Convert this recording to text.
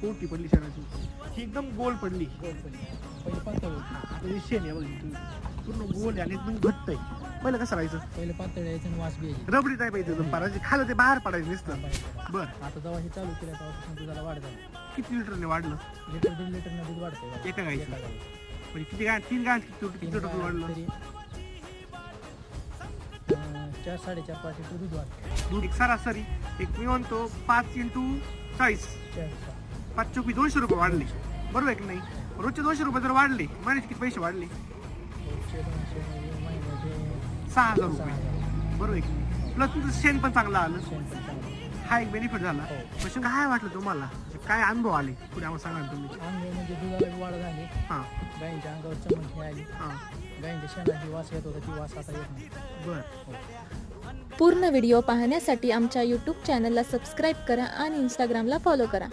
पोटी पडली शेणाची, ही एकदम गोल पडली. पहिले पातळ होती. आता हे शेण आहे बघ, पूर्ण गोल आहे आणि एकदम घट्ट आहे. पहिलं कसं राहायचं, पहिले पातळ यायचं आणि वास बी यायची. रबडी टाईप यायचं एकदम, पारायची खालं ते बाहेर पडायचं नुसतं. बर, आता जेव्हा हे चालू केलं तेव्हापासून दुधाला वाढ झाली. किती लिटरने वाढलं लिटर 1.5 लिटरनं दूध वाढतंय एका गाईचं? एका गाईचं. म्हणजे किती गाय, 3 गाय किती टोटल वाढलं? तरी 4-4.5 लिटर दूध वाढतं. दूध एक सरासरी एक मी म्हणतो 5 × 40 5 चोकी 200 रुपये वाढले, बरोबर आहे की नाही? रोजचे 200 रुपये जर वाढले, महिन्याचे किती पैसे वाढले? 6,000 रुपये, बरोबर आहे की नाही? प्लस तुमचं शेण पण चांगलं आलं, हा एक बेनिफिट झाला. पण काय वाटलं तुम्हाला, काय अनुभव आले पुढे आम्हाला सांगा तुम्ही. म्हणजे दुधाला वाढ झाली, हां गाईंच्या अंगावर चमक हे आली, हां गाईंच्या शेणाची वास येत होता ती वास आता येत नाही. बरं. पूर्ण व्हिडिओ पाहण्यासाठी आमच्या यूट्यूब चॅनलला सबस्क्राईब करा आणि इंस्टाग्रामला फॉलो करा.